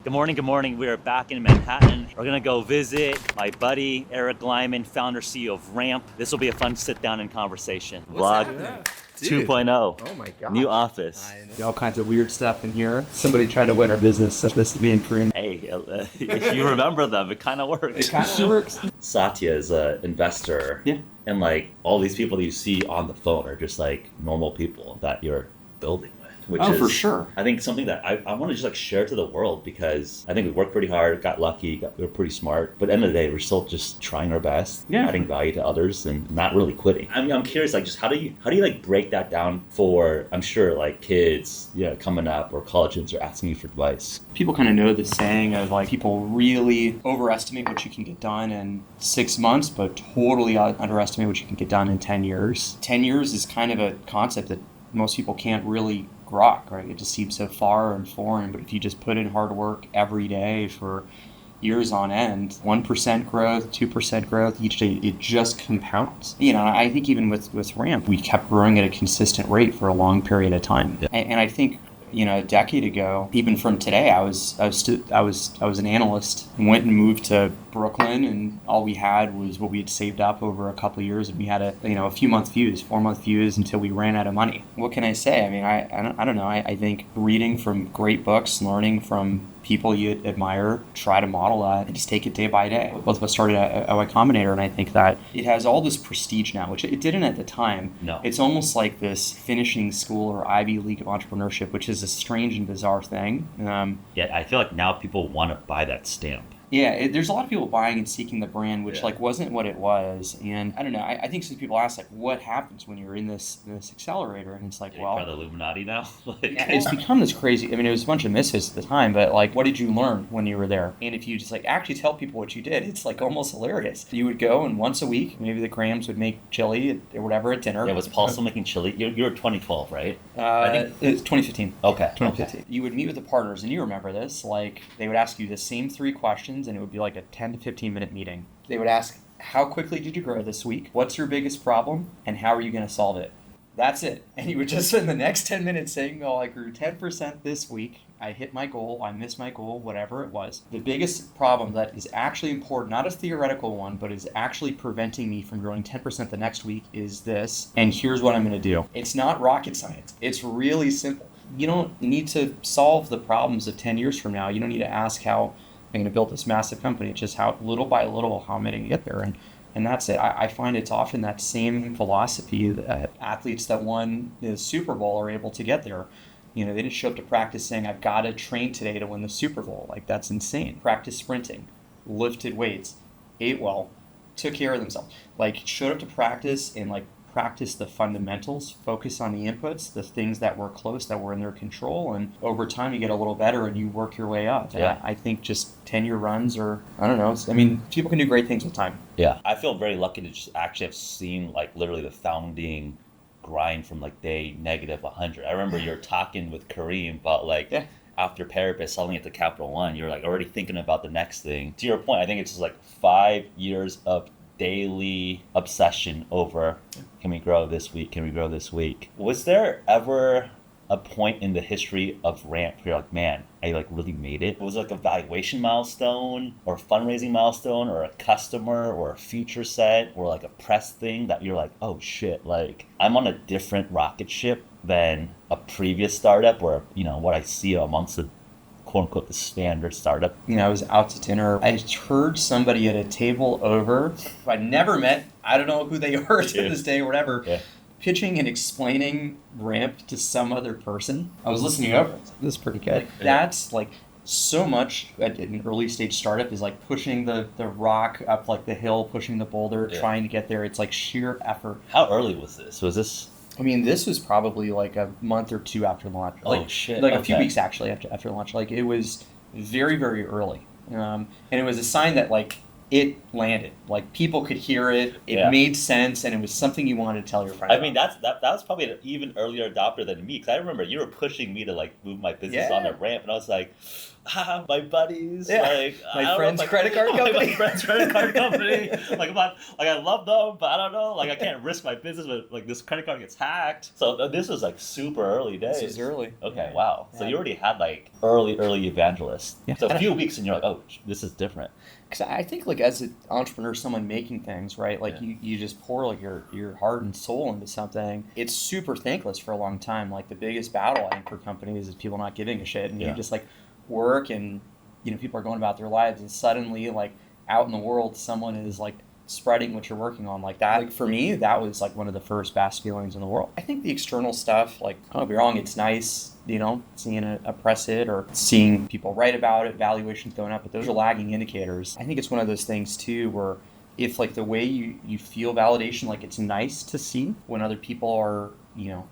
Good morning, good morning. We are back in Manhattan. We're gonna go visit my buddy, Eric Glyman, founder, CEO of Ramp. This will be a fun sit down and conversation. What's Vlog happening? 2.0. Oh my god. New office. All kinds of weird stuff in here. Somebody tried to win our business, supposed to be in Korean. Hey, if you remember them, it kind of works. It kind of works. Satya is an investor. Yeah. And like all these people that you see on the phone are just like normal people that you're building with. Which is, for sure. I think something that I want to just like share to the world, because I think we worked pretty hard, got lucky, we were pretty smart. But at the end of the day, we're still just trying our best, adding value to others and not really quitting. I'm curious, like, just how do you like break that down for, I'm sure, like kids, coming up, or college students are asking you for advice. People kind of know the saying of like people really overestimate what you can get done in 6 months, but totally underestimate what you can get done in 10 years. 10 years is kind of a concept that most people can't really grok, right? It just seems so far and foreign, but if you just put in hard work every day for years on end, 1% growth, 2% growth each day, it just compounds. I think even with Ramp, we kept growing at a consistent rate for a long period of time. Yeah. And I think, a decade ago, even from today, I was an analyst and went and moved to Brooklyn, and all we had was what we had saved up over a couple of years, and we had a 4-month views until we ran out of money. What can I say? I mean, I don't know. I think reading from great books, learning from people you admire, try to model that and just take it day by day. Both of us started at Combinator, and I think that it has all this prestige now, which it didn't at the time. No. It's almost like this finishing school or Ivy League of entrepreneurship, which is a strange and bizarre thing. I feel like now people want to buy that stamp. Yeah, there's a lot of people buying and seeking the brand, which wasn't what it was. And I don't know. I think some people ask, like, what happens when you're in this accelerator? And it's like, You're part of the Illuminati now. It's become this crazy. I mean, it was a bunch of misfits at the time, but like, what did you learn when you were there? And if you just like actually tell people what you did, it's like almost hilarious. You would go, and once a week, maybe the Grahams would make chili or whatever at dinner. Yeah, was Paul still making chili? You were 2012, right? I think it's 2015. Okay. 2015. You would meet with the partners, and you remember this. Like, they would ask you the same 3 questions, and it would be like a 10 to 15 minute meeting. They would ask, how quickly did you grow this week? What's your biggest problem? And how are you going to solve it? That's it. And you would just spend the next 10 minutes saying, I grew 10% this week. I hit my goal. I missed my goal, whatever it was. The biggest problem that is actually important, not a theoretical one, but is actually preventing me from growing 10% the next week is this. And here's what I'm going to do. It's not rocket science. It's really simple. You don't need to solve the problems of 10 years from now. You don't need to ask how I'm going to build this massive company. It's just how, little by little, how am I going to get there? And that's it. I find it's often that same philosophy that athletes that won the Super Bowl are able to get there. They didn't show up to practice saying, I've got to train today to win the Super Bowl. Like, that's insane. Practice sprinting, lifted weights, ate well, took care of themselves. Like, showed up to practice and practice the fundamentals, focus on the inputs, the things that were close, that were in their control, and over time you get a little better and you work your way up. Yeah. I think just 10-year runs or, I don't know, people can do great things with time. Yeah. I feel very lucky to just actually have seen literally the founding grind from day -100. I remember you were talking with Kareem about after Paribus selling it to Capital One, you're already thinking about the next thing. To your point, I think it's just 5 years of daily obsession over, can we grow this week? Can we grow this week? Was there ever a point in the history of Ramp where you're like, man, I really made it? Was it a valuation milestone or a fundraising milestone or a customer or a feature set or a press thing that you're like, oh shit, I'm on a different rocket ship than a previous startup or, what I see amongst the quote unquote the standard startup? I was out to dinner. I heard somebody at a table over, who I never met, I don't know who they are to this day or whatever, pitching and explaining Ramp to some other person. I was listening over. This is pretty good. That's so much at an early stage startup is pushing the rock up the hill, pushing the boulder, trying to get there. It's sheer effort. How early was this? Was this? This was probably a month or 2 after launch. Oh shit! A few weeks actually after launch. It was very, very early, and it was a sign that it landed. People could hear it. It made sense, and it was something you wanted to tell your friends. That was probably an even earlier adopter than me, because I remember you were pushing me to move my business on a Ramp, and I was like, my buddies, Yeah. like My friend's credit card company. my friend's credit card company. Like, I love them, but I don't know. Like, I can't risk my business with like this credit card gets hacked. So this was like super early days. This is early. Okay, Yeah. wow. So Yeah. you already had like early evangelists. Yeah. So a few weeks and you're like, oh, this is different. Because I think like as an entrepreneur, someone making things, right? Like you just pour like your heart and soul into something. It's super thankless for a long time. Like the biggest battle I think for companies is people not giving a shit, and you just like work and people are going about their lives, and suddenly like out in the world someone is like spreading what you're working on like that. Like for me, that was like one of the first best feelings in the world. I think the external stuff, like I don't be wrong, it's nice, seeing a press hit or seeing people write about it, valuations going up, but those are lagging indicators. I think it's one of those things too where if like the way you feel validation, like it's nice to see when other people are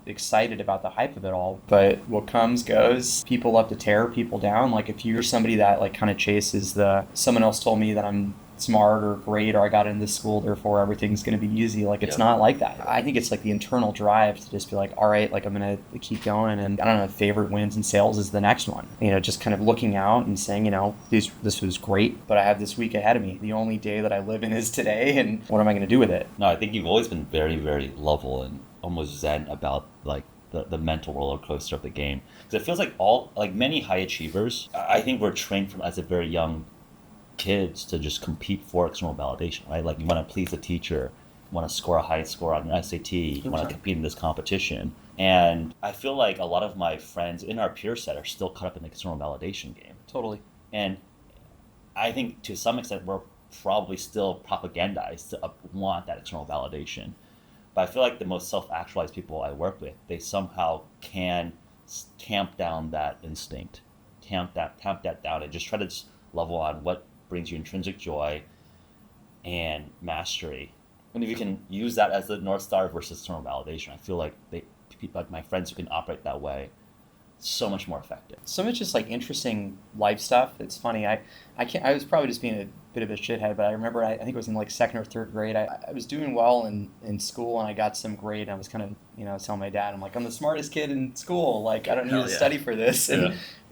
excited about the hype of it all, but what comes goes. People love to tear people down. Like if you're somebody that like kind of chases someone else told me that I'm smart or great or I got into this school therefore everything's going to be easy, like it's not like that. I think it's like the internal drive to just be like, all right, like I'm going to keep going, and I don't know, favorite wins in sales is the next one, just kind of looking out and saying, this was great, but I have this week ahead of me. The only day that I live in is today, and what am I going to do with it? No, I think you've always been very, very lovable and almost zen about like the mental roller coaster of the game, because it feels like many high achievers, I think we're trained from as a very young kids to just compete for external validation, right? Like you want to please the teacher, you want to score a high score on an SAT, you want to compete in this competition. And I feel like a lot of my friends in our peer set are still caught up in the external validation game. Totally. And I think to some extent we're probably still propagandized to want that external validation. But I feel like the most self-actualized people I work with, they somehow can tamp down that instinct, tamp that down, and just try to just level on what brings you intrinsic joy and mastery. And if you can use that as the North Star versus external validation, I feel like people like my friends who can operate that way, so much more effective. So much just like interesting life stuff. It's funny. I was probably just being a bit of a shithead, but I remember I think it was in like second or third grade. I was doing well in school, and I got some grade. And I was kind of telling my dad, I'm like, I'm the smartest kid in school. Like I don't need to study for this.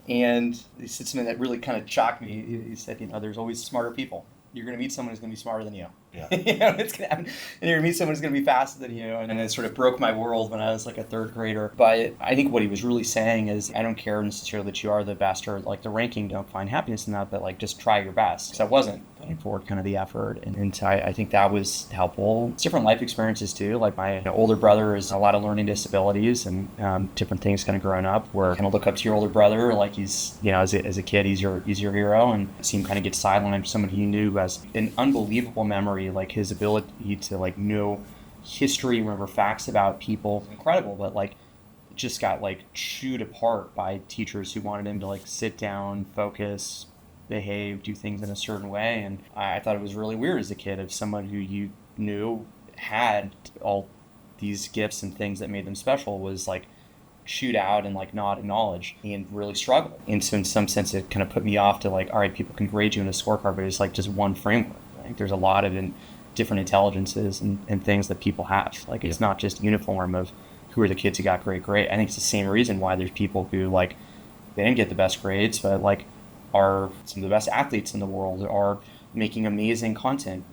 And he said something that really kind of shocked me. He said, there's always smarter people. You're going to meet someone who's going to be smarter than you. Yeah. It's going to happen. And you're going to meet someone who's going to be faster than you. And it sort of broke my world when I was like a third grader. But I think what he was really saying is, I don't care necessarily that you are the best or like the ranking, don't find happiness in that, but like just try your best. Because I wasn't putting forward kind of the effort. And so I think that was helpful. It's different life experiences too. Like my older brother has a lot of learning disabilities and different things kind of growing up where I kind of look up to your older brother. Like he's, as a kid, he's your hero, and see him kind of get sidelined from someone he knew who has an unbelievable memory. Like his ability to like know history, remember facts about people, incredible, but like just got like chewed apart by teachers who wanted him to like sit down, focus, behave, do things in a certain way. And I thought it was really weird as a kid of someone who you knew had all these gifts and things that made them special was like chewed out and like not acknowledged and really struggled. And so in some sense it kind of put me off to like, all right, people can grade you in a scorecard, but it's like just one framework. Like there's a lot of different intelligences and things that people have. Like it's not just uniform of who are the kids who got great grade. I think it's the same reason why there's people who like they didn't get the best grades, but like are some of the best athletes in the world, are making amazing content,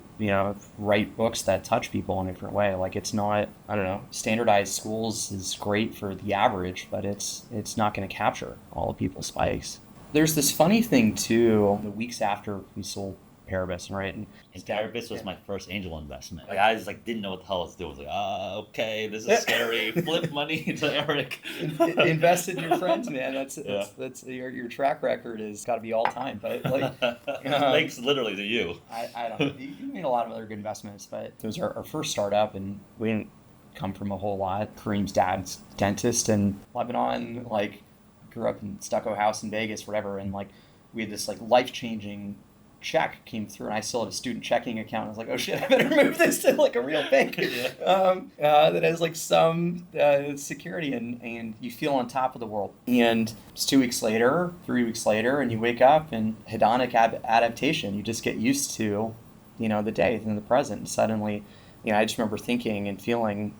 write books that touch people in a different way. Like it's not, I don't know, standardized schools is great for the average, but it's not going to capture all of people's spikes. There's this funny thing too, the weeks after we sold Paribus, right? And Paribus was my first angel investment. Like I just like didn't know what the hell I was doing. I was like, okay, this is scary. Flip money to Eric. Invest in your friends, man. That's your track record has got to be all time. But like, thanks literally to you. I don't know. You made a lot of other good investments, but it was our first startup, and we didn't come from a whole lot. Kareem's dad's dentist in Lebanon, like grew up in stucco house in Vegas, whatever, and like we had this like life-changing check came through, and I still had a student checking account. I was like, oh shit, I better move this to like a real bank that has like some security, and you feel on top of the world. And it's 2 weeks later, 3 weeks later, and you wake up and hedonic adaptation. You just get used to, the day and the present. And suddenly, I just remember thinking and feeling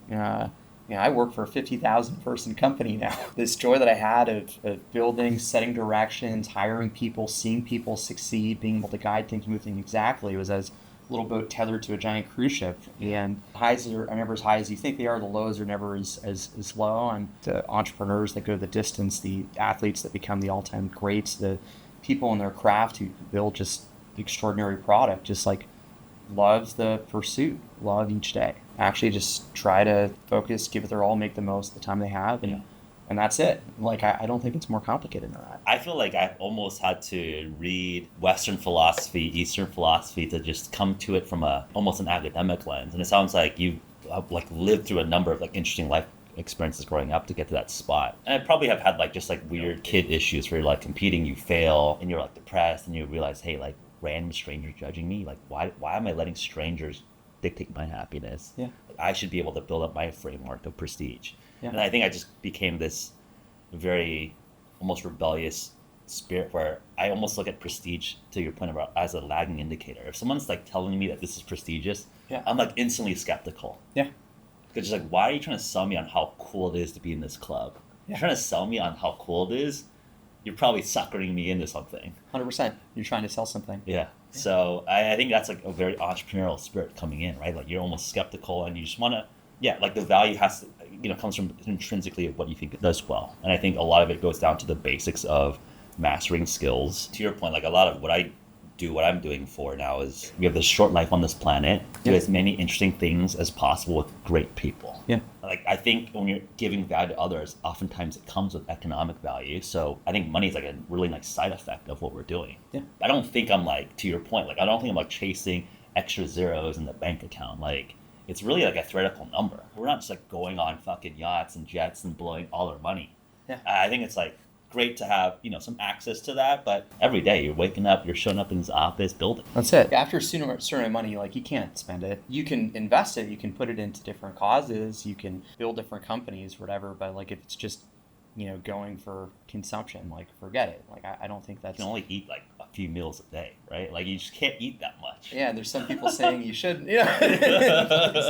I work for a 50,000 person company now. This joy that I had of building, setting directions, hiring people, seeing people succeed, being able to guide things, move things exactly, was as a little boat tethered to a giant cruise ship. And highs are never as high as you think they are. The lows are never as low. And the entrepreneurs that go the distance, the athletes that become the all-time greats, the people in their craft who build just extraordinary product, just like love the pursuit, love each day. Actually just try to focus, give it their all, make the most of the time they have, and that's it. Like, I don't think it's more complicated than that. I feel like I almost had to read Western philosophy, Eastern philosophy to just come to it from almost an academic lens. And it sounds like you like lived through a number of like interesting life experiences growing up to get to that spot. And I probably have had like just like weird kid issues where you're like competing, you fail, and you're like depressed, and you realize, hey, like random strangers judging me, like why am I letting strangers dictate my happiness? Yeah. I should be able to build up my framework of prestige. Yeah. And I think I just became this very almost rebellious spirit where I almost look at prestige, to your point about, as a lagging indicator. If someone's like telling me that this is prestigious, I'm like instantly skeptical. Yeah. Because just like, why are you trying to sell me on how cool it is to be in this club? You're trying to sell me on how cool it is, you're probably suckering me into something. 100%. You're trying to sell something. Yeah. So I think that's like a very entrepreneurial spirit coming in, right? Like you're almost skeptical and you just want to, like the value has to, comes from intrinsically of what you think it does well. And I think a lot of it goes down to the basics of mastering skills. To your point, like a lot of what I'm doing for now is we have this short life on this planet, do as many interesting things as possible with great people. Yeah. Like I think when you're giving value to others, oftentimes it comes with economic value. So I think money is like a really nice side effect of what we're doing. Yeah. I don't think I'm like, to your point, like I don't think I'm like chasing extra zeros in the bank account. Like it's really like a theoretical number. We're not just like going on fucking yachts and jets and blowing all our money. Yeah. I think it's like great to have, some access to that, but every day you're waking up, you're showing up in this office building. That's it. After a certain amount of money, like you can't spend it. You can invest it, you can put it into different causes, you can build different companies, whatever, but like if it's just, going for consumption, like forget it. Like I don't think that's... You can only eat like a few meals a day, right? Like you just can't eat that much. Yeah, there's some people saying you shouldn't, these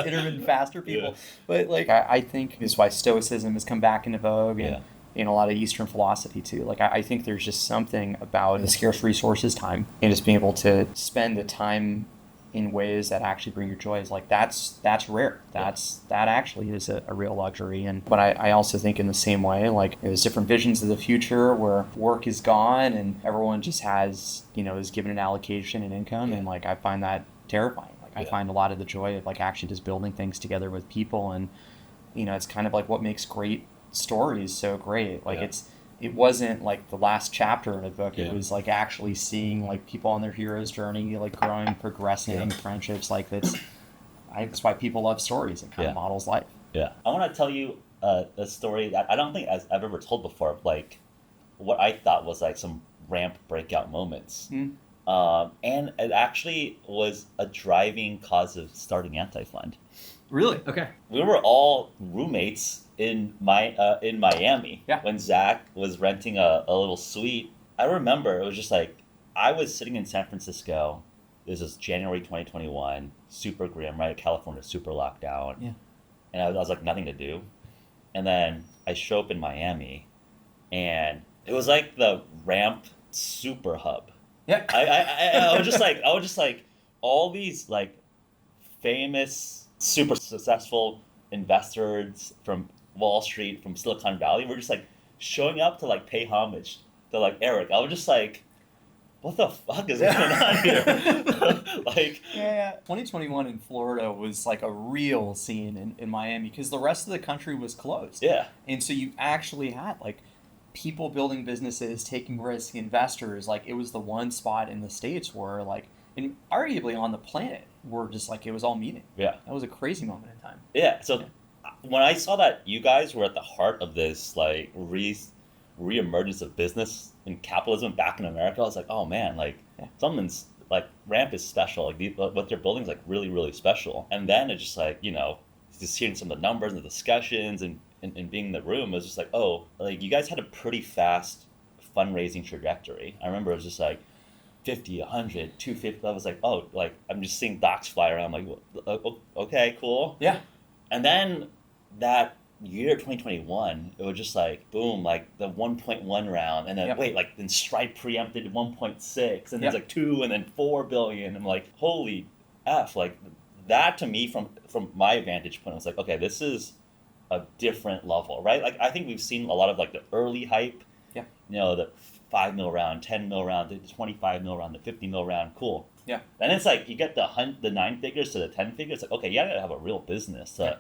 intermittent faster people. Yeah. But like I think this is why Stoicism has come back into vogue, and in a lot of Eastern philosophy too. Like I think there's just something about the scarce resources, time, and just being able to spend the time in ways that actually bring you joy is like that's rare. That actually is a real luxury. But I also think in the same way, like there's different visions of the future where work is gone and everyone just has, is given an allocation and income, and like I find that terrifying. Like I find a lot of the joy of like actually just building things together with people, and it's kind of like what makes great stories so great. Like it wasn't like the last chapter in a book. It was like actually seeing like people on their hero's journey, like growing, progressing, friendships. Like that's why people love stories. It kind of models life. Yeah. I want to tell you a story that I don't think I've ever told before. Like what I thought was like some ramp breakout moments. And it actually was a driving cause of starting Anti-Fund. Really? Okay. We were all roommates in Miami when Zach was renting a little suite. I remember it was just like I was sitting in San Francisco. This is January 2021, super grim, right? California, super lockdown. Yeah. And I was like nothing to do. And then I show up in Miami, and it was like the ramp super hub. Yeah. I was just like all these like famous, super successful investors from Wall Street, from Silicon Valley, were just like showing up to like pay homage to like Eric. I was just like, what the fuck is going on here? Like, 2021 in Florida was like a real scene in Miami because the rest of the country was closed. Yeah. And so you actually had like people building businesses, taking risks, investors. Like it was the one spot in the States where like, and arguably on the planet, were just like, it was all meeting. Yeah. That was a crazy moment in time. Yeah. So when I saw that you guys were at the heart of this like re-emergence of business and capitalism back in America, I was like, oh man, like something's like Ramp is special. Like what they're building is like really, really special. And then it's just like, just hearing some of the numbers and the discussions and being in the room, it was just like, oh, like you guys had a pretty fast fundraising trajectory. I remember it was just like 50, 100, 250. I was like, oh, like I'm just seeing docs fly around. I'm like, okay, cool. Yeah. And then that year 2021, it was just like boom, like the 1.1 round, and then Yep. wait, like then Stripe preempted 1.6, and then Yep. it's like 2, and then 4 billion. I'm like, holy f! Like that to me, from my vantage point, I was like, okay, this is a different level, right? Like I think we've seen a lot of like the early hype, Yeah. the 5 mil round, 10 mil round, the 25 mil round, the 50 mil round, cool. Yeah. Then it's like you get the 9 figures to the 10 figures, like okay, you gotta have a real business to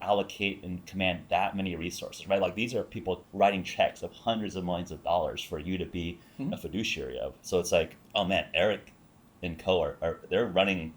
allocate and command that many resources, right? Like these are people writing checks of hundreds of millions of dollars for you to be a fiduciary of. So it's like, oh man, Eric and Co are they're running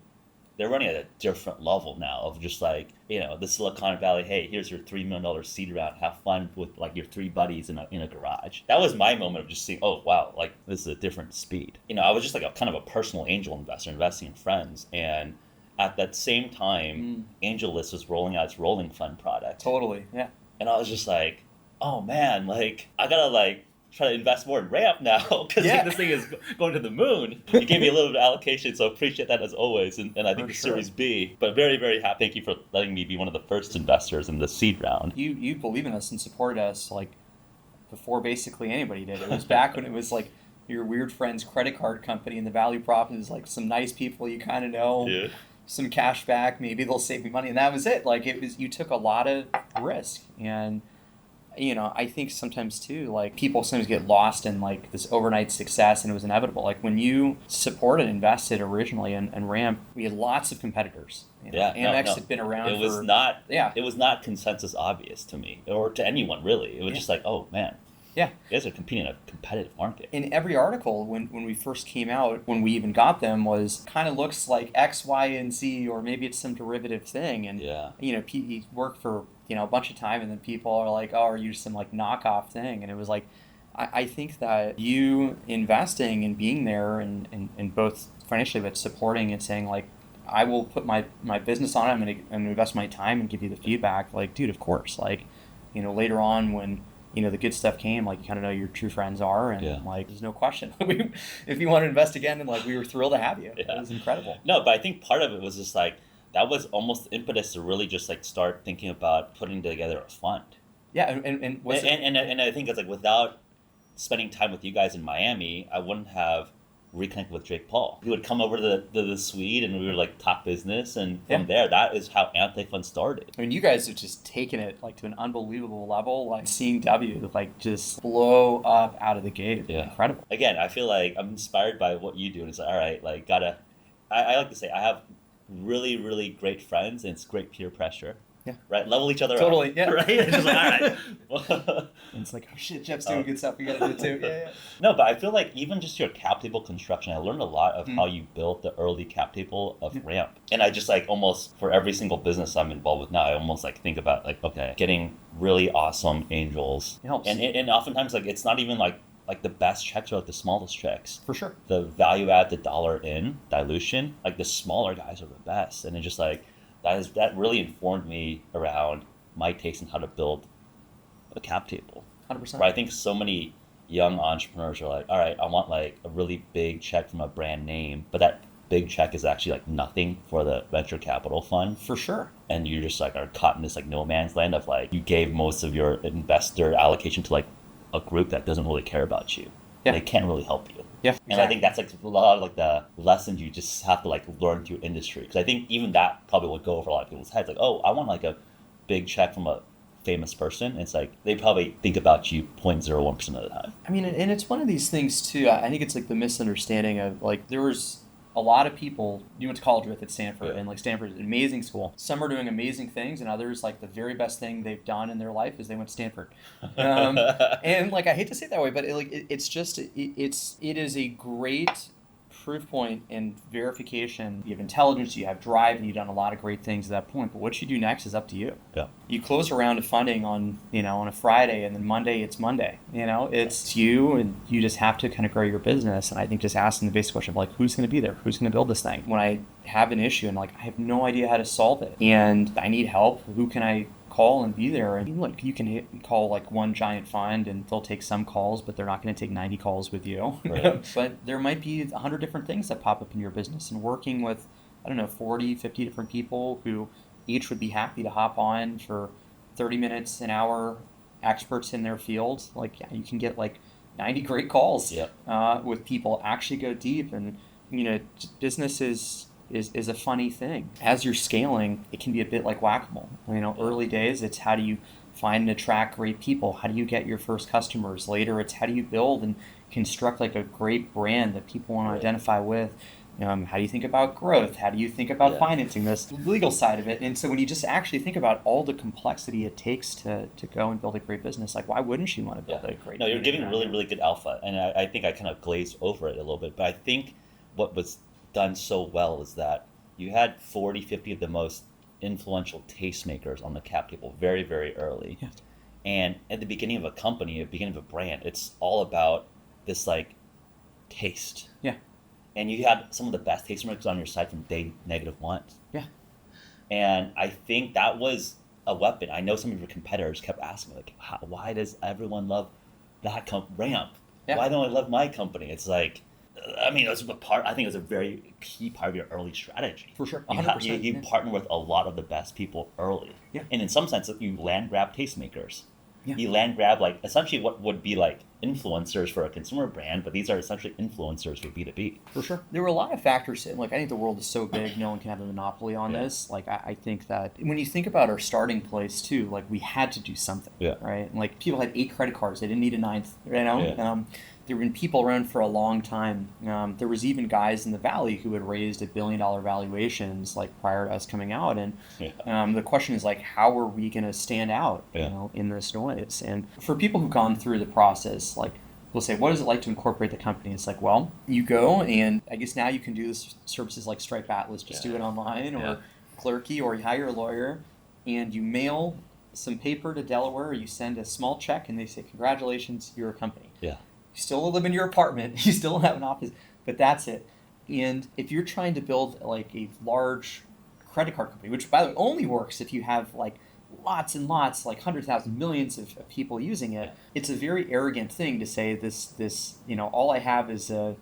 at a different level now of just like, the Silicon Valley, hey, here's your $3 million seed round, have fun with like your 3 buddies in a garage. That was my moment of just seeing, oh wow, like this is a different speed. I was just like a kind of a personal angel investor investing in friends, and at that same time, AngelList was rolling out its rolling fund product. Totally, yeah. And I was just like, oh man, like I gotta like try to invest more in Ramp now because this thing is going to the moon. You gave me a little bit of allocation, so appreciate that as always. And I think the Series B, but very, very happy. Thank you for letting me be one of the first investors in the seed round. You believe in us and supported us like before basically anybody did. It was back when it was like your weird friend's credit card company, and the value prop is like some nice people you kind of know. Yeah. Some cash back, maybe they'll save me money, and that was it. Like you took a lot of risk, and I think sometimes too, like people sometimes get lost in like this overnight success, and it was inevitable. Like when you supported, invested originally in Ramp, we had lots of competitors. Amex had been around. It was not consensus obvious to me or to anyone really. It was just like, oh man. Yeah. You guys are competing in a competitive market. In every article, when we first came out, when we even got them, was kind of looks like X, Y, and Z, or maybe it's some derivative thing. And, he worked for, a bunch of time, and then people are like, oh, are you some like knockoff thing? And it was like, I think that you investing and being there and both financially, but supporting and saying like, I will put my business on it, I'm going to invest my time and give you the feedback. Like, dude, of course. Like, later on when the good stuff came, like you kind of know your true friends are, and like there's no question. If you want to invest again, and like we were thrilled to have you. Yeah. It was incredible. No, but I think part of it was just like that was almost the impetus to really just like start thinking about putting together a fund. Yeah, and I think it's like without spending time with you guys in Miami, I wouldn't have reconnected with Jake Paul. He would come over to the suite, and we would like talk business, and from there, that is how Anti-Fund started. I mean, you guys have just taken it like to an unbelievable level. Like seeing W like just blow up out of the gate. Yeah. Incredible. Again, I feel like I'm inspired by what you do, and it's like, all right, like I like to say I have really, really great friends, and it's great peer pressure. Yeah. Right? Level each other up. Totally, yeah. Right? It's just like, all right. And it's like, oh shit, Jeff's doing good stuff. We got to do it too. Yeah. No, but I feel like even just your cap table construction, I learned a lot of how you built the early cap table of Ramp. And I just like almost, for every single business I'm involved with now, I almost like think about like, okay, getting really awesome angels. It helps. And oftentimes like it's not even like the best checks are like the smallest checks. For sure. The value add, the dollar in dilution, like the smaller guys are the best. And it's just like, that really informed me around my taste in how to build a cap table. 100%. Where I think so many young entrepreneurs are like, all right, I want like a really big check from a brand name, but that big check is actually like nothing for the venture capital fund. For sure. And you just like are caught in this like no man's land of like you gave most of your investor allocation to like a group that doesn't really care about you. Yeah. They can't really help you. Yeah, exactly. And I think that's like a lot of like the lessons you just have to like learn through industry. Because I think even that probably would go over a lot of people's heads. Like, oh, I want like a big check from a famous person. And it's like they probably think about you 0.01% of the time. I mean, and it's one of these things too. I think it's like the misunderstanding of like there was a lot of people you went to college with at Stanford, and like Stanford is an amazing school. Some are doing amazing things, and others like the very best thing they've done in their life is they went to Stanford. And like I hate to say it that way, but it is a great proof point and verification. You have intelligence, you have drive, and you've done a lot of great things at that point. But what you do next is up to you. Yeah. You close a round of funding on a Friday, and then Monday it's Monday. It's you, and you just have to kind of grow your business. And I think just asking the basic question of like, who's going to be there? Who's going to build this thing? When I have an issue and like I have no idea how to solve it, and I need help, who can I call and be there? And look, you can call like one giant fund and they'll take some calls, but they're not going to take 90 calls with you. Right. But there might be 100 different things that pop up in your business, and working with, 40, 50 different people who each would be happy to hop on for 30 minutes, an hour, experts in their field, like you can get like 90 great calls with people, actually go deep. And business is a funny thing. As you're scaling, it can be a bit like whack-a-mole. Early days, it's how do you find and attract great people? How do you get your first customers? Later, it's how do you build and construct like a great brand that people want to identify with? How do you think about growth? How do you think about financing this legal side of it? And so when you just actually think about all the complexity it takes to go and build a great business, like why wouldn't you want to build a great No, you're giving really, really good alpha. And I think I kind of glazed over it a little bit. But I think what was done so well is that you had 40, 50 of the most influential tastemakers on the cap table very, very early. Yeah. And at the beginning of a company, at the beginning of a brand, it's all about this like taste. Yeah. And you had some of the best tastemakers on your side from day -1. Yeah. And I think that was a weapon. I know some of your competitors kept asking me, like, why does everyone love that ramp? Yeah. Why don't I love my company? It's like, I mean, it was I think it was a very key part of your early strategy. For sure. 100%. You partner with a lot of the best people early. Yeah. And in some sense, you land grab tastemakers. Yeah. You land grab, like, essentially what would be like influencers for a consumer brand, but these are essentially influencers for B2B. For sure. There were a lot of factors. Like, I think the world is so big, no one can have a monopoly on this. Like, I think that when you think about our starting place, too, like, we had to do something, right? And, like, people had 8 credit cards. They didn't need a 9th, there have been people around for a long time. There was even guys in the Valley who had raised $1 billion valuations like prior to us coming out. And the question is like, how are we going to stand out in this noise? And for people who've gone through the process, like we'll say, what is it like to incorporate the company? It's like, well, you go and I guess now you can do this services like Stripe Atlas, just do it online or Clerky, or you hire a lawyer and you mail some paper to Delaware, or you send a small check and they say, congratulations, you're a company. Yeah. You still live in your apartment. You still have an office, but that's it. And if you're trying to build like a large credit card company, which by the way only works if you have like lots and lots, like 100,000 millions of people using it, it's a very arrogant thing to say this, all I have is a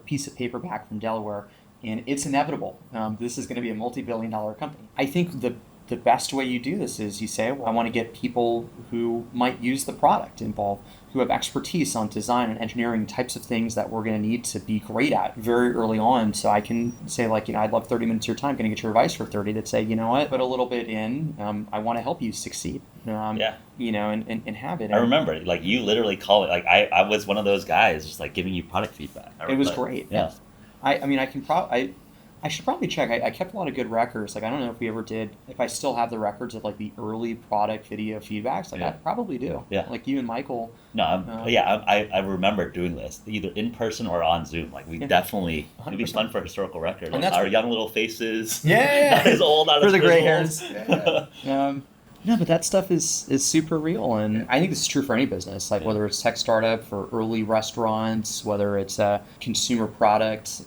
piece of paper back from Delaware, and it's inevitable. This is going to be a multi-billion-dollar company. I think the best way you do this is you say, well, I want to get people who might use the product involved, who have expertise on design and engineering, types of things that we're going to need to be great at very early on. So I can say like, I'd love 30 minutes of your time. Going to get your advice for 30 that say, you know what, put a little bit in. I want to help you succeed. And have it. I remember, like you literally call it, like I was one of those guys just like giving you product feedback. It was great. Yeah. I should probably check. I kept a lot of good records. Like, I don't know if we ever did, if I still have the records of like the early product video feedbacks. Like, I probably do. Yeah. Like you and Michael. No, I remember doing this either in person or on Zoom. Like, we definitely, it'd be fun for historical record. Like, our young little faces. Yeah. Not as old, not for as the gray hairs. No, but that stuff is super real, and I think this is true for any business. Like whether it's tech startup, for early restaurants, whether it's a consumer product.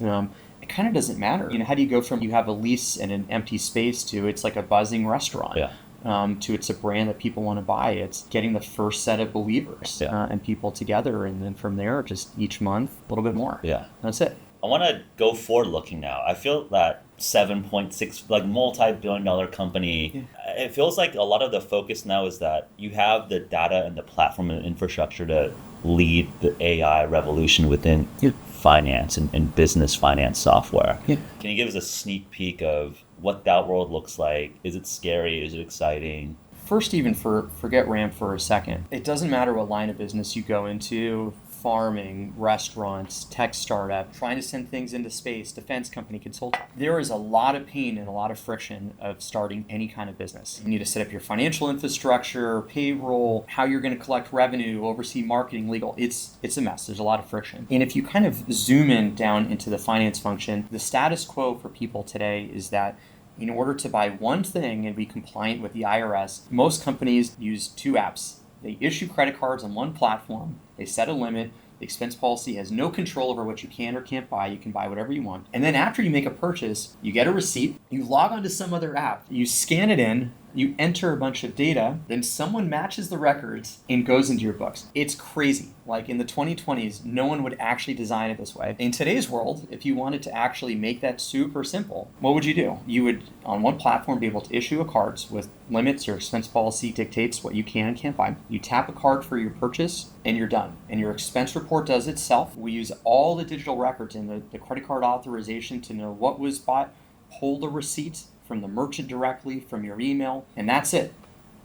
It kind of doesn't matter. How do you go from you have a lease and an empty space to it's like a buzzing restaurant, to it's a brand that people want to buy. It's getting the first set of believers and people together, and then from there, just each month, a little bit more. Yeah. That's it. I want to go forward looking now. I feel that 7.6, like multi-billion-dollar company, it feels like a lot of the focus now is that you have the data and the platform and infrastructure to lead the AI revolution within finance and business finance software. Yeah. Can you give us a sneak peek of what that world looks like? Is it scary? Is it exciting? First, even forget Ramp for a second. It doesn't matter what line of business you go into, farming, restaurants, tech startup, trying to send things into space, defense company, consulting. There is a lot of pain and a lot of friction of starting any kind of business. You need to set up your financial infrastructure, payroll, how you're going to collect revenue, oversee marketing, legal. It's a mess. There's a lot of friction. And if you kind of zoom in down into the finance function, the status quo for people today is that in order to buy one thing and be compliant with the IRS, most companies use 2 apps. They issue credit cards on one platform. They set a limit. The expense policy has no control over what you can or can't buy. You can buy whatever you want. And then after you make a purchase, you get a receipt. You log onto some other app. You scan it in. You enter a bunch of data, then someone matches the records and goes into your books. It's crazy. Like in the 2020s, no one would actually design it this way. In today's world, if you wanted to actually make that super simple, what would you do? You would, on one platform, be able to issue a cards with limits. Your expense policy dictates what you can and can't buy. You tap a card for your purchase, and you're done. And your expense report does itself. We use all the digital records and the credit card authorization to know what was bought, pull the receipt from the merchant directly from your email, and that's it.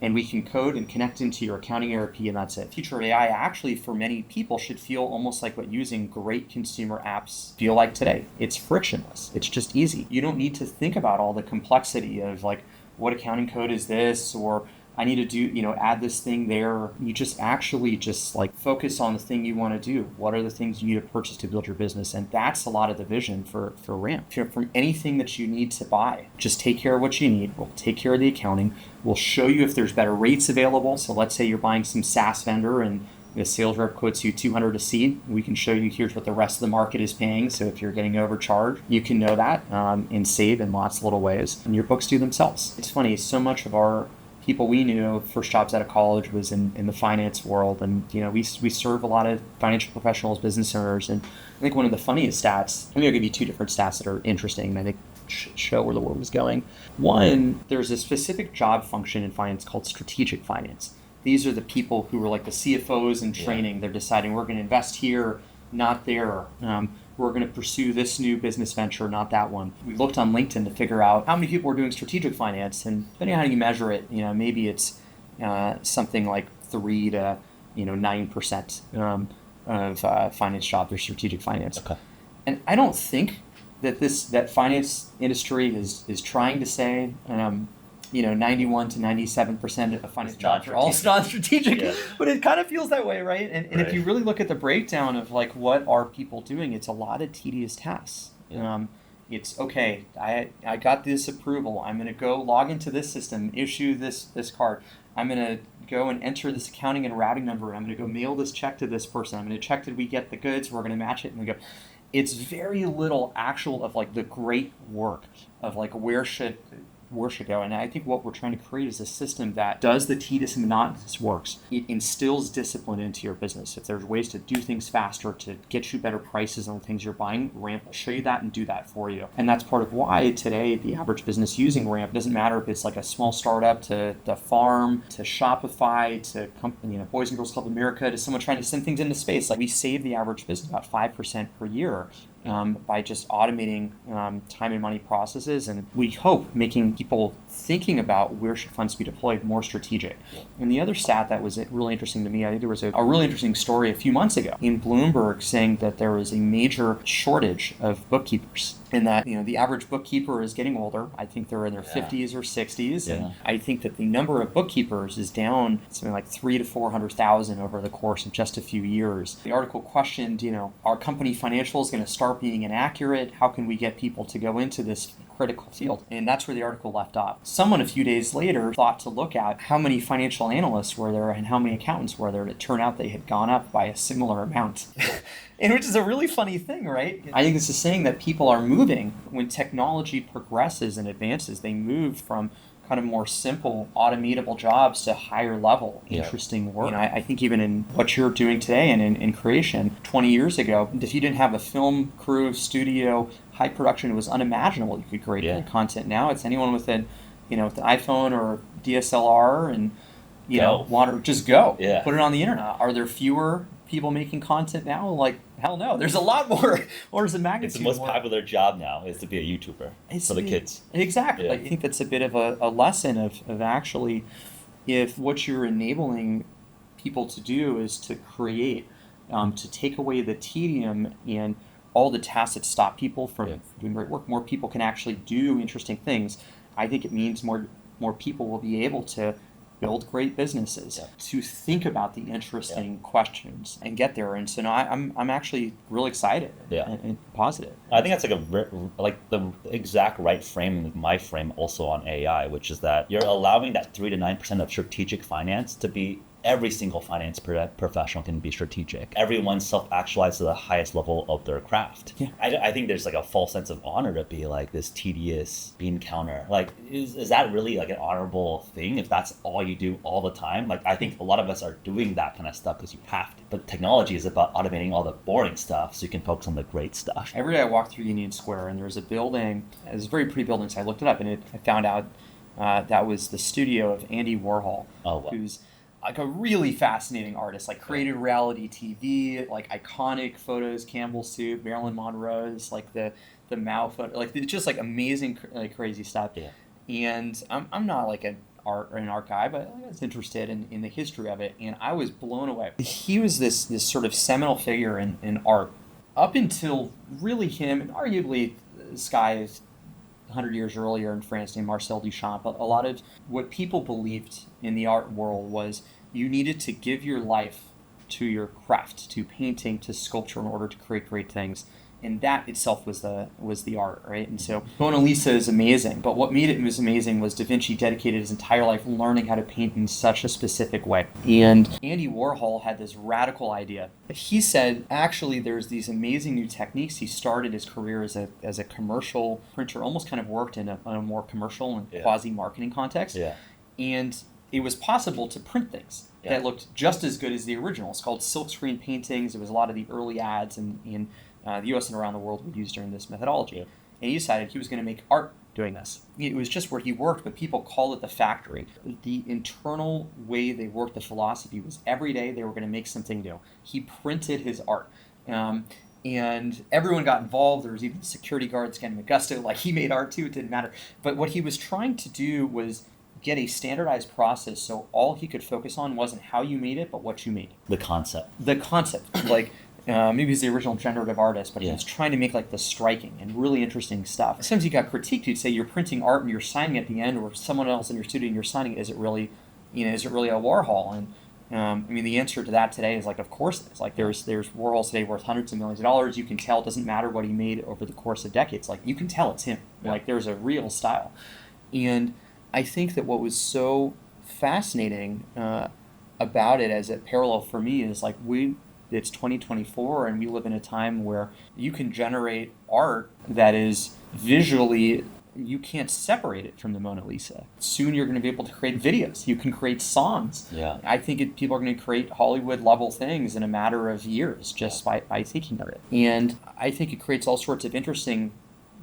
And we can code and connect into your accounting ERP, and that's it. Future AI actually, for many people, should feel almost like what using great consumer apps feel like today. It's frictionless. It's just easy. You don't need to think about all the complexity of like, what accounting code is this, or I need to do, add this thing there. You just actually just like focus on the thing you want to do. What are the things you need to purchase to build your business? And that's a lot of the vision for Ramp. From anything that you need to buy, just take care of what you need. We'll take care of the accounting. We'll show you if there's better rates available. So let's say you're buying some SaaS vendor and the sales rep quotes you $200 a seat. We can show you here's what the rest of the market is paying. So if you're getting overcharged, you can know that and save in lots of little ways. And your books do themselves. It's funny, so much of our people we knew first jobs out of college was in the finance world, and we serve a lot of financial professionals, business owners, and I think one of the funniest stats, I'm going to give you two different stats that are interesting and I think show where the world is going. One, there's a specific job function in finance called strategic finance. These are the people who are like the CFOs in training. They're deciding we're going to invest here, not there. We're going to pursue this new business venture, not that one. We looked on LinkedIn to figure out how many people were doing strategic finance, and depending on how you measure it, maybe it's something like 3 to 9% of finance jobs are strategic finance. Okay. And I don't think that finance industry is trying to say 91 to 97% of finance jobs are all non-strategic, but it kind of feels that way, right? And if you really look at the breakdown of like what are people doing, it's a lot of tedious tasks. It's okay, I got this approval. I'm going to go log into this system, issue this card. I'm going to go and enter this accounting and routing number. I'm going to go mail this check to this person. I'm going to check, did we get the goods? We're going to match it, and we go. It's very little actual of like the great work of like where should go. And I think what we're trying to create is a system that does the tedious and monotonous works. It instills discipline into your business. If there's ways to do things faster, to get you better prices on the things you're buying, Ramp will show you that and do that for you. And that's part of why today the average business using Ramp, doesn't matter if it's like a small startup to the farm, to Shopify, to Boys and Girls Club America, to someone trying to send things into space. Like we save the average business about 5% per year. By just automating time and money processes, and we hope making people thinking about where should funds be deployed more strategic. And the other stat that was really interesting to me, I think there was a really interesting story a few months ago in Bloomberg saying that there was a major shortage of bookkeepers, and that the average bookkeeper is getting older. I think they're in their 50s or 60s, and I think that the number of bookkeepers is down something like 300,000 to 400,000 over the course of just a few years. The article questioned, are company financials going to start being inaccurate? How can we get people to go into this critical field? And that's where the article left off. Someone a few days later thought to look at how many financial analysts were there and how many accountants were there, and it turned out they had gone up by a similar amount. And which is a really funny thing, right? I think this is saying that people are moving. When technology progresses and advances, they move from kind of more simple, automatable jobs to higher level, interesting work. I think even in what you're doing today and in creation, 20 years ago, if you didn't have a film crew, studio, high production, it was unimaginable you could create great content. Now it's anyone with an iPhone or DSLR and want to just go, put it on the internet. Are there fewer people making content now? Like, hell no. There's a lot more orders of magnitude. It's the most popular job now is to be a YouTuber for the kids. Exactly. I think that's a bit of a lesson of actually, if what you're enabling people to do is to create, to take away the tedium and all the tasks that stop people from doing great work, more people can actually do interesting things. I think it means more people will be able to build great businesses, to think about the interesting questions and get there. And so now I'm actually really excited and positive. I think that's like the exact right frame, my frame also on AI, which is that you're allowing that 3 to 9% of strategic finance to be every single finance professional can be strategic. Everyone self-actualizes to the highest level of their craft. Yeah. I think there's like a false sense of honor to be like this tedious bean counter. Like, is that really like an honorable thing if that's all you do all the time? Like, I think a lot of us are doing that kind of stuff because you have to. But technology is about automating all the boring stuff so you can focus on the great stuff. Every day I walk through Union Square and there's a building, it was a very pretty building, so I looked it up and I found out that was the studio of Andy Warhol, who's like a really fascinating artist, like created reality TV, like iconic photos, Campbell soup, Marilyn Monroe's, like the Mao photo, like it's just like amazing, like crazy stuff. Yeah. And I'm not like an art guy, but I was interested in the history of it, and I was blown away. He was this sort of seminal figure in art up until really him, and arguably this guy is 100 years earlier in France named Marcel Duchamp. A lot of what people believed in the art world was you needed to give your life to your craft, to painting, to sculpture in order to create great things. And that itself was the art, right? And so Mona Lisa is amazing, but what made it was amazing was Da Vinci dedicated his entire life learning how to paint in such a specific way. And Andy Warhol had this radical idea. He said, actually, there's these amazing new techniques. He started his career as a commercial printer, almost kind of worked in a more commercial and quasi-marketing context. Yeah. And it was possible to print things that looked just as good as the original. It's called silkscreen paintings. It was a lot of the early ads in the U.S. and around the world would use during this methodology. Yeah. And he decided he was going to make art doing this. It was just where he worked, but people call it the factory. The internal way they worked, the philosophy was every day they were going to make something new. He printed his art. And everyone got involved. There was even security guards getting a gusto. Like, he made art too, it didn't matter. But what he was trying to do was get a standardized process so all he could focus on wasn't how you made it, but what you made. The concept. Like, maybe he's the original generative artist, but he was trying to make like the striking and really interesting stuff. Sometimes he got critiqued. He'd say you're printing art and you're signing at the end, or someone else in your studio and you're signing. Is it really a Warhol? And I mean, the answer to that today is like, of course it is. Like, there's Warhols today worth hundreds of millions of dollars. You can tell. It doesn't matter what he made over the course of decades. Like, you can tell it's him. Yeah. Like, there's a real style. And I think that what was so fascinating about it as a parallel for me is like it's 2024 and we live in a time where you can generate art that is visually, you can't separate it from the Mona Lisa. Soon you're going to be able to create videos. You can create songs. Yeah. I think people are going to create Hollywood level things in a matter of years just by thinking of it. And I think it creates all sorts of interesting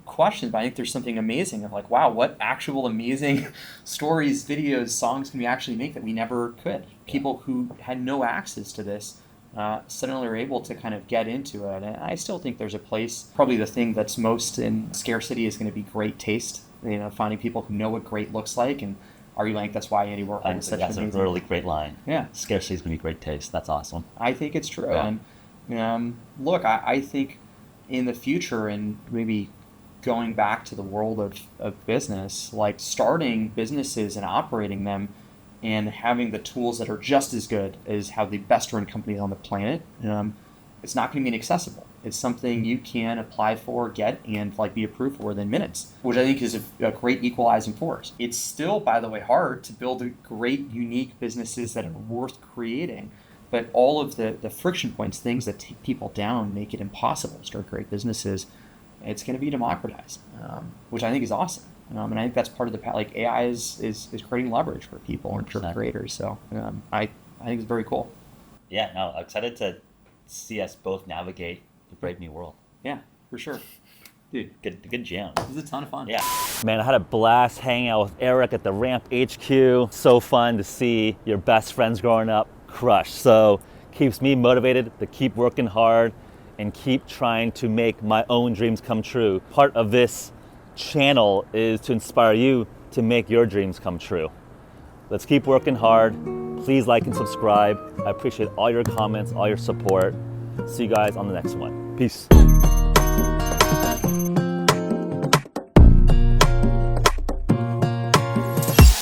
questions, but I think there's something amazing of like, wow, what actual amazing stories, videos, songs can we actually make that we never could? People who had no access to this suddenly are able to kind of get into it. And I still think there's a place, probably the thing that's most in scarcity is going to be great taste, finding people who know what great looks like, and arguing that's why Andy Warhol is such an amazing... That's a really great line. Yeah. Scarcity is going to be great taste. That's awesome. I think it's true. Yeah. And look, I think in the future, and maybe going back to the world of business, like starting businesses and operating them and having the tools that are just as good as how the best run companies on the planet, it's not going to be inaccessible. It's something you can apply for, get, and like be approved for within minutes, which I think is a great equalizing force. It's still, by the way, hard to build great, unique businesses that are worth creating. But all of the friction points, things that take people down, make it impossible to start great businesses, it's going to be democratized, which I think is awesome. And I think that's part of the like AI is creating leverage for people and for creators. So I think it's very cool. Yeah, no, excited to see us both navigate the brave new world. Yeah, for sure. Dude, good jam. This is a ton of fun. Yeah. Man, I had a blast hanging out with Eric at the Ramp HQ. So fun to see your best friends growing up crush. So keeps me motivated to keep working hard and keep trying to make my own dreams come true. Part of this channel is to inspire you to make your dreams come true. Let's keep working hard. Please like and subscribe. I appreciate all your comments, all your support. See you guys on the next one. Peace.